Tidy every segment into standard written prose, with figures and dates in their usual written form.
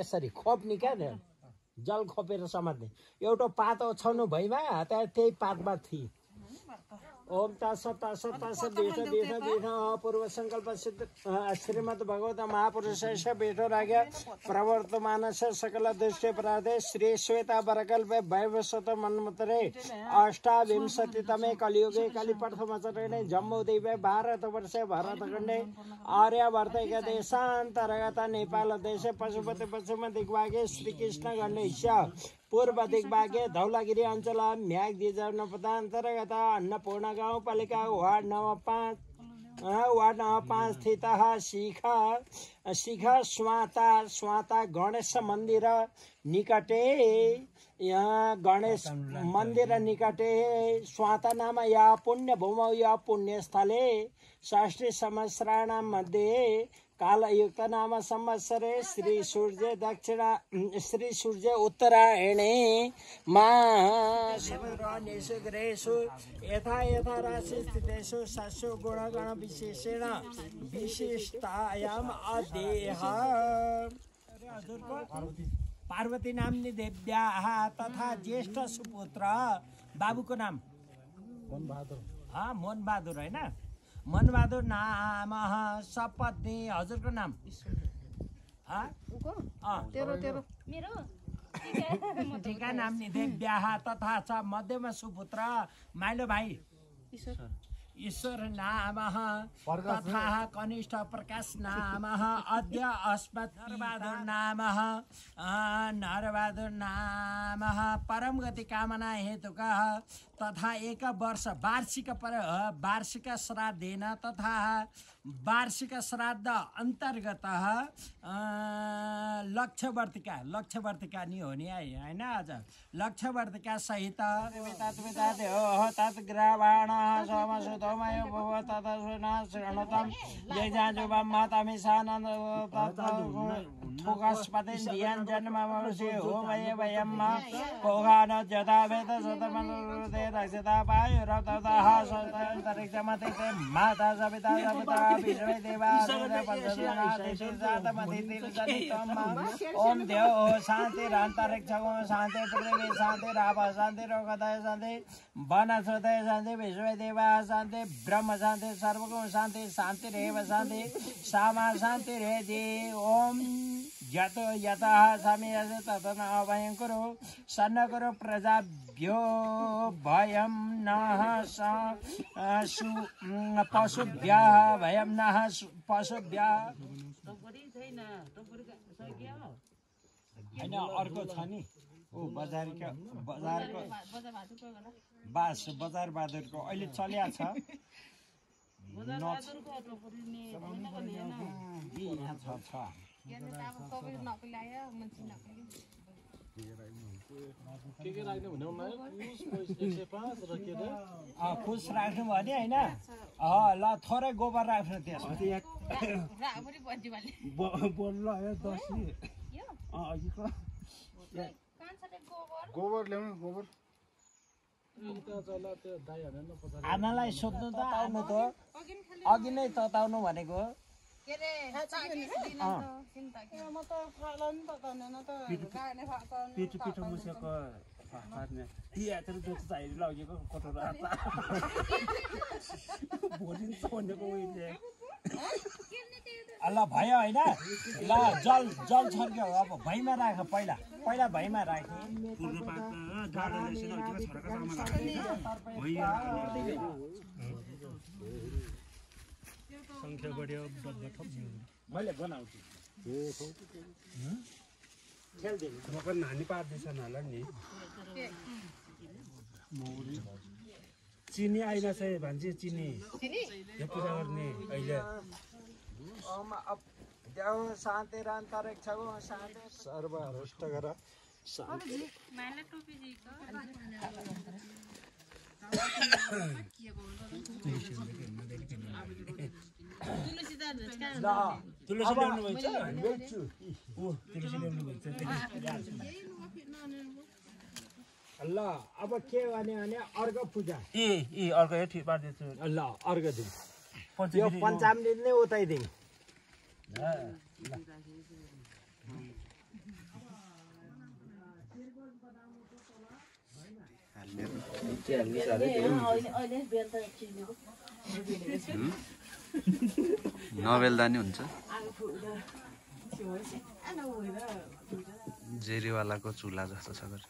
यसरी खोप्ने क्या त्यो जल खोपेर समात्ने एउटा पात ओछाउनु भैमा त्यही पातमा थिए ओम तत्सत् पूर्व संकल्प सिद्ध श्रीमद् भगवत महापुरुष बेठो राख्या प्रवर्तमान सकल दृष्टि प्रादे श्री श्वेता वरकल्पे वैवस्वत मन्वन्तरे अष्टाविंशतितमे कलियुगे कलिप्रथमचरणे जम्बूद्वीपे भारतवर्षे भरतखण्डे आर्यावर्तैक देशान्तर्गत नेपाल देशे पशुपति पश्चिम दिग्भागे श्रीकृष्ण गणेश पूर्व दिग्भागे धौलागिरी अञ्चल म्याग्दी जनपदान्तर्गत अन्नपूर्ण गाउँपालिका वार्ड नम्बर 5 स्थित शिख स्वाता गणेश मन्दिर निकटे गणेश मन्दिर निकटे स्वाता नाम या पुण्यभूमौ या पुण्यस्थले षष्ठी सहस्राणां मध्ये कालयुक्त नाम संवत्सरे श्री सूर्य उत्तरायणे मासेषु ग्रहेषु यथा यथा राशि स्थितेषु सस्यो गुणगण विशेषेण विशिष्टायाम अदेह पार्वती नाम्नी देव्याः तथा ज्येष्ठ सुपुत्र बाबुको नाम मोहन बहादुर हैन मन बहादुर नाम सपत्नी हजुरको नाम टीका नाम्नी देव्याः तथा च मध्यम सुपुत्र माइलो भाइ ईश्वर नाम तथा कनिष्ठ प्रकाश नाम अद्य अस्मत् नरबहादुर नाम परम गति कामना हेतुकः तथा एक वर्ष वार्षिक श्राद्धेन तथा वार्षिक श्राद्ध अन्तर्गत लक्ष्यवर्तिका नि हो नि हैन आज लक्ष्यवर्तिका सहित तत्ग्रावाण समसुतमय भवततसुना शृणुतं जय जाजुबम मातामि सानन्द थोकस्पति धियान जन्ममसि हो वयम पोगान जतावेद सतमनुरुदे रक्षता पायो रततः सन्तरिक्षमते माता सविता विश्वे देवा ओम देव शान्ति अन्तरिक्ष शान्ति पृथ्वी शान्ति राप शान्ति रोगदय शान्ति वनस्पतय शान्ति विश्वे देवा शान्ति ब्रह्म शान्ति सर्वगुण शान्ति शान्तिरेव शान्ति सामा शान्तिरेति ओम यतो यतः समीयसे ततः अभयं कुरु सन्न कुरु प्रजाभ्यो भयं नः पशुभ्यः भयं नः पशुभ्यः हैन अर्को छ नि ओ बजारको बजार बहादुरको अहिले चल्या छ खुस राख्नु भने हैन ल थोरै गोबर राख्नु त्यसमा गोबर ल्याउनु गोबर आमालाई सोध्नु त आउनु त अघि नै तताउनु भनेको पिठो मुसेको लगेको कटोरा ल भयो होइन ल जल छर्क्यो अब भैमा राख पहिला भैमा राखे संख्या बढ्यो मैले बनाउँछु म पनि नानी पार्दैछ होला नि चिनी आइन चाहिँ भन्छ चिनी यो पूजा गर्ने अहिले शान्ति अन्तरिक्ष शान्ति सर्व हृष्ट गर शान्ति तुलसी ल्याउनु भन्छ ल अब के भने अर्घ पूजा अर्को ठिक पार्दैछु ल अर्घ दिन यो पञ्चामृत नै उताइदिउँ नबेल्दा नि हुन्छ जेरीवालाको चुला जस्तो छ गरे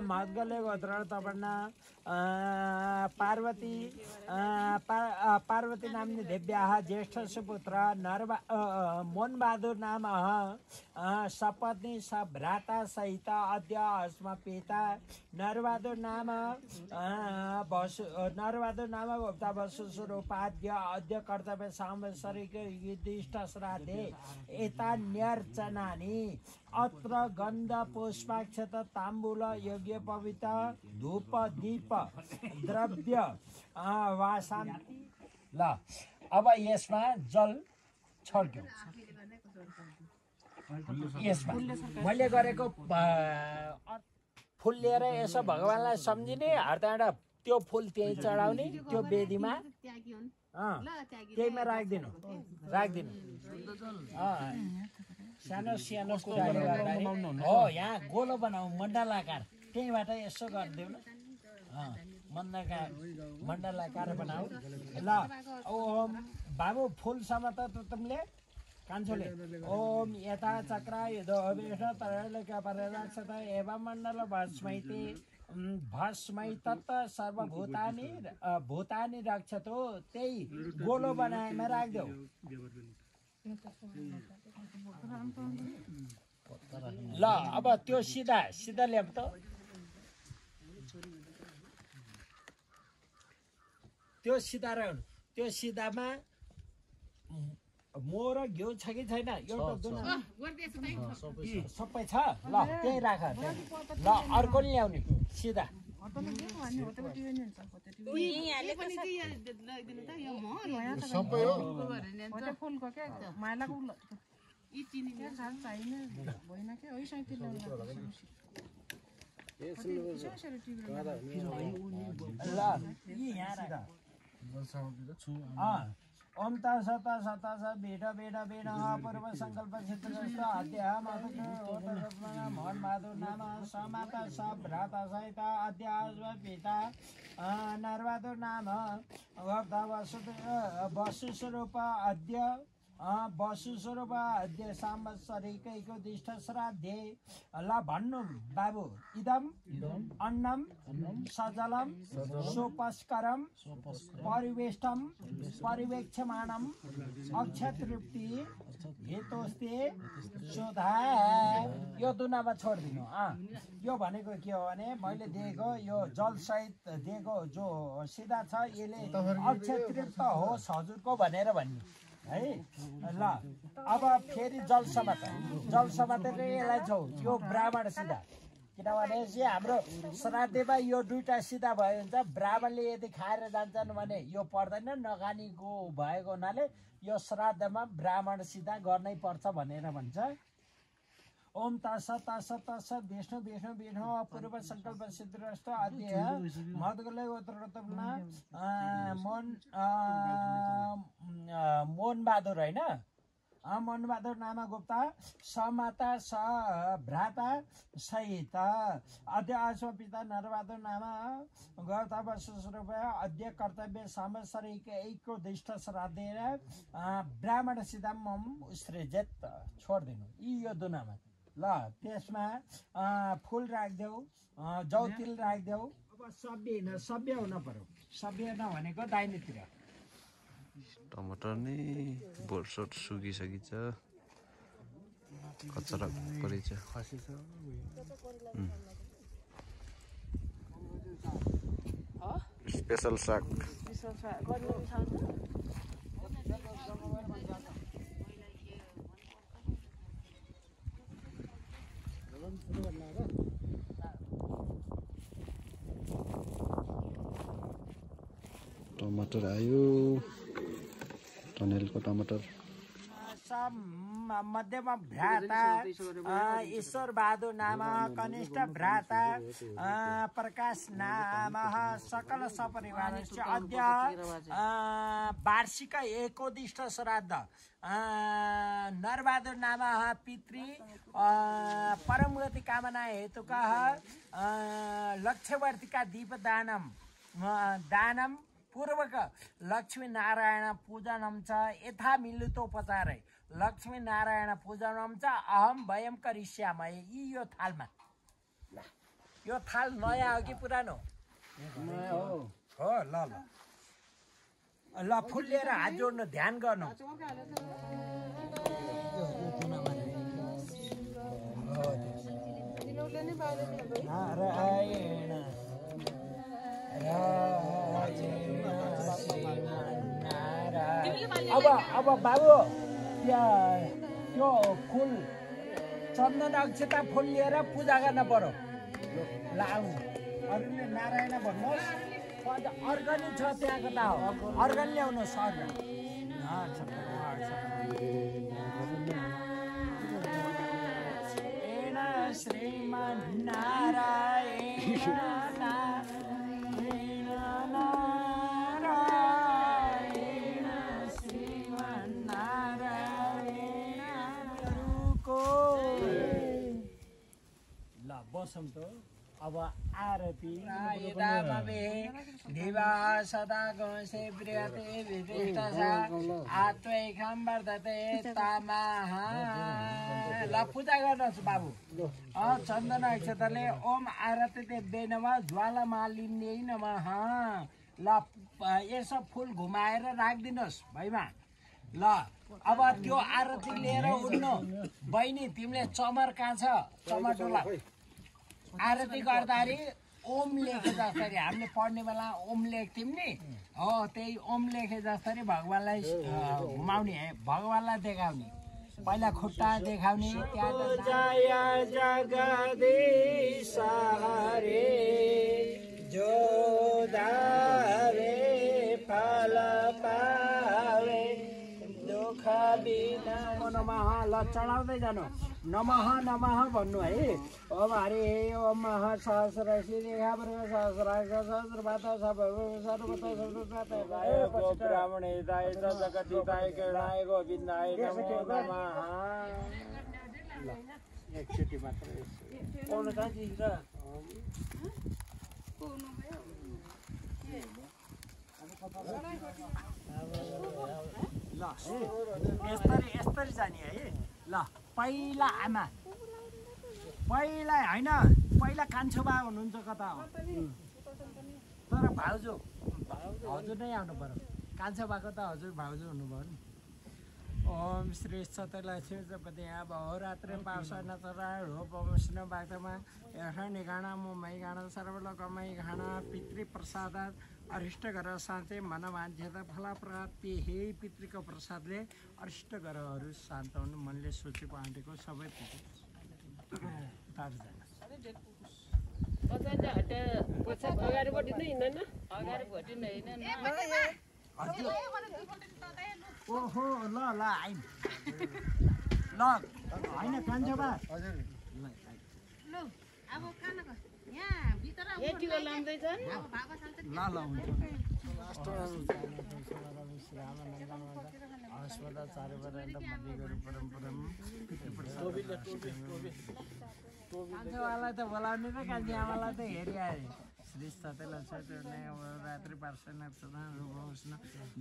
मद्गले गोत्र तपाईँना पार्वती पार्वती नाम्नी देव्याः ज्येष्ठ सुपुत्र मोहनबहादुर नाम सपत्नी सभ्राता सहित अद्य अस्मपिता नरबहादुर नाम गुप्ता वसु स्वरूपाद्य अद्य कर्तव्य सांवत्सरिक युधिष्ठ श्राद्धे एतान्यर्चनानि अत्र गन्ध पुष्पाक्षत ताम्बूल यज्ञ पवित्र धूप दीप द्रव्य वाशान्ति ल अब यसमा जल छर्क्यौं यसमा मैले गरेको फुल लिएर यसो भगवानलाई सम्झिने हर्ताडा त्यो फुल त्यही चढाउने त्यो वेदीमा त्यहीमा राखिदिनु सानो सानो कुराले गर्दाखेरि हो यहाँ गोलो बनाऊ मण्डलाकार त्यहीबाट यसो गरिदेऊ न मण्डलाकार बनाऊ ल ओम बाबु फुलसम्म त तिमीले कान्छोले ओम यथा चक्र युधो अभिष तरलका परिरक्षत एवं मण्डल भस्मै तत्त सर्वभूतानि भूतानि रक्षतो त्यही गोलो बनाएमा राखिदेऊ ल अब त्यो सिधा ल्याऊ त त्यो सिधा राख्नु त्यो सिधामा मोर घिउ छ कि छैन एउटा सबै छ ल त्यही राख ल अर्को नि ल्याउने सिधा ओम तस बेड पूर्व संकल्प सिद्ध अध्याय मोहनबहादुर नाम समाता सभ्राता सहित अध्याय पिता नरबहादुर नाम वसु स्वरूप अद्य सांवत्सरिकैको दिष्ट श्राद्धे ल भन्नु बाबु इदम अन्नम सजलम सोपस्करम परिवेष्टम परिवेक्षमाणम अक्षतृप्ति हेतोस्ते शोधा यो दुनामा छोडिदिनु यो भनेको के हो भने मैले दिएको यो जलसहित दिएको जो सिधा छ यसले अक्षतृप्त होस् हजुरको भनेर भन्नु है ल अब फेरि जल समातेर यसलाई छौ यो ब्राह्मण सिधा किनभने चाहिँ हाम्रो श्राद्धमा यो दुईटा सिधा भयो हुन्छ ब्राह्मणले यदि खाएर जान्छन् भने यो पर्दैन नखानीको भएको हुनाले यो श्राद्धमा ब्राह्मण सिधा गर्नै पर्छ भनेर भन्छ ओम तस विष्णु पूर्व संकल्प सिद्धिरस्त अध्यय मधुगले गोत्रतमना मोहनबहादुर हैन मोहनबहादुर नाम गुप्ता समाता भ्राता सहित अद्य पिता नरबहादुर नाम गौता वसुस्वरूप अद्य कर्तव्य सांवत्सरिक ऐको दिष्ट श्राद्धेर ब्राह्मण सिधाम उसृजेत छोडिदिनु यी यो दुनामा ल त्यसमा फुल राखिदेऊ जौतिल राखिदेऊ अब सभ्य हुन पर्यो सभ्य नभनेको दाहिनेतिर टमाटर नि बोर्सोट सुकिसकिन्छ कचरा परेछ स्पेशल साग टमाटर आयो टनेलको टमाटर मध्यमा भ्राता ईश्वर बहादुर नाम कनिष्ठ भ्राता प्रकाश नाम सकल सपरिवारस्य अद्य वार्षिक एकोदिष्ट श्राद्ध नरबहादुर नाम पितृ परमगति कामना हेतुकः लक्ष्यवर्तिका दीपदानम दानम पूर्वक लक्ष्मी नारायण पूजनम च यथा मिलितोपचारै लक्ष्मी नारायण पूजनम च अहम वयम करिष्यामः। यो थालमा यो थाल नयाँ हो कि पुरानो हो ल ल ल फुल लिएर हात जोड्नु ध्यान गर्नु अब बाबु त्यो फुल चन्दन अक्षता फुल लिएर पूजा गर्न पर्यो ल आउनु अरूले नारायण भन्नुहोस् अर्गनी छ त्यहाँको त हो अर्गन ल्याउनुहोस् अर्गन श्रीमान नारायण बसन्त अब आरती दिवा सदा गंसे प्रियते विशिष्टसा आत्वैकं वर्धते तामाह ल पूजा गर्नुहोस् बाबु चन्दन अक्षतले ओम आरती देव्यै नमः ज्वाला मालिन्यै नमः ल यसो फुल घुमाएर राखिदिनुहोस् भैमा ल अब त्यो आरती लिएर उड्नु बहिनी तिमीले चमर कहाँ छ चमरटोला आरती गर्दाखेरि ओम लेखे जसरी हामीले पढ्ने बेला ओम लेख्थ्यौँ नि हो त्यही ओम लेखे जसरी भगवानलाई घुमाउने भगवानलाई देखाउने पहिला खुट्टा देखाउने जय जगदीश हरे जो दावे फल पावे दुख बिना नमः ल चढाउँदै जानु नमः नमः भन्नु है ओम हरे ओम महा सहस्र श्रीरेखा सहस्राक्ष सहस्रपात सर्वतः ब्राह्मण हिताय जगद्धिताय केणाय गोविन्दाय नमो नमः ल एकचोटि मात्र पढ्नु चाहन्छ ल यस्तरी जाने है ल पहिला आमा पहिला होइन पहिला कान्छो बा हुनुहुन्छ कता हो तर भाउजू हजुर नै आउनु पर्यो कान्छो बाको त हजुर भाउजू हुनुभयो नि ओम श्री सत्यलक्ष्मी जपति यहाँ बहुरात्रि पार्श्व नचरा रूप विष्णु बाक्तमा यहाँ निगाणा मुम्बई गाणा सर्वलोकमय घाणा पितृ प्रसाद अरिष्ट गर शान्ति मनमाध्यता फलप्राप्ति हे पितृको प्रसादले अरिष्ट ग्रहहरू शान्त हुनु मनले सोचेको आँटेको सबै ओहो ल ल आइम ल होइन कान्छो बा कान्छोवालाई त बोलाउने र कान्छी आमालाई त हेरिआयो श्री सत्यलक्ष्मी रात्रि पार्श्व नक्षत्र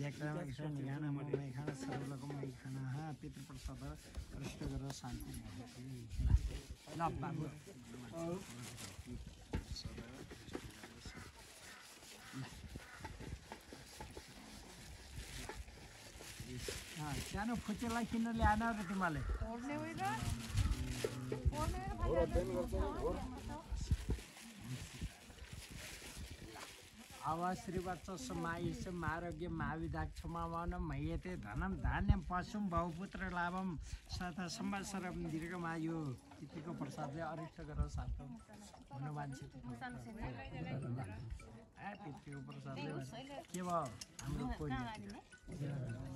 देखमा निगाना मनै खाना सर्वलोकमय खाना पितृप्रसाद अरिष्ट गरेर शान्ति ल बाबु सानो फुचेलाई किन्न ल्याएन र तिमीले अवश्रीवत्स समायुष आरोग्य महाविधाक क्षमावन मयते धनम धान्यम पशुम बहुपुत्र लाभम सथा संवत्सरम दीर्घमायु तिथिको प्रसादले अरिष्ट गरेर साथो हुनु मान्छे तिथिको प्रसादले के भयो हाम्रो कोही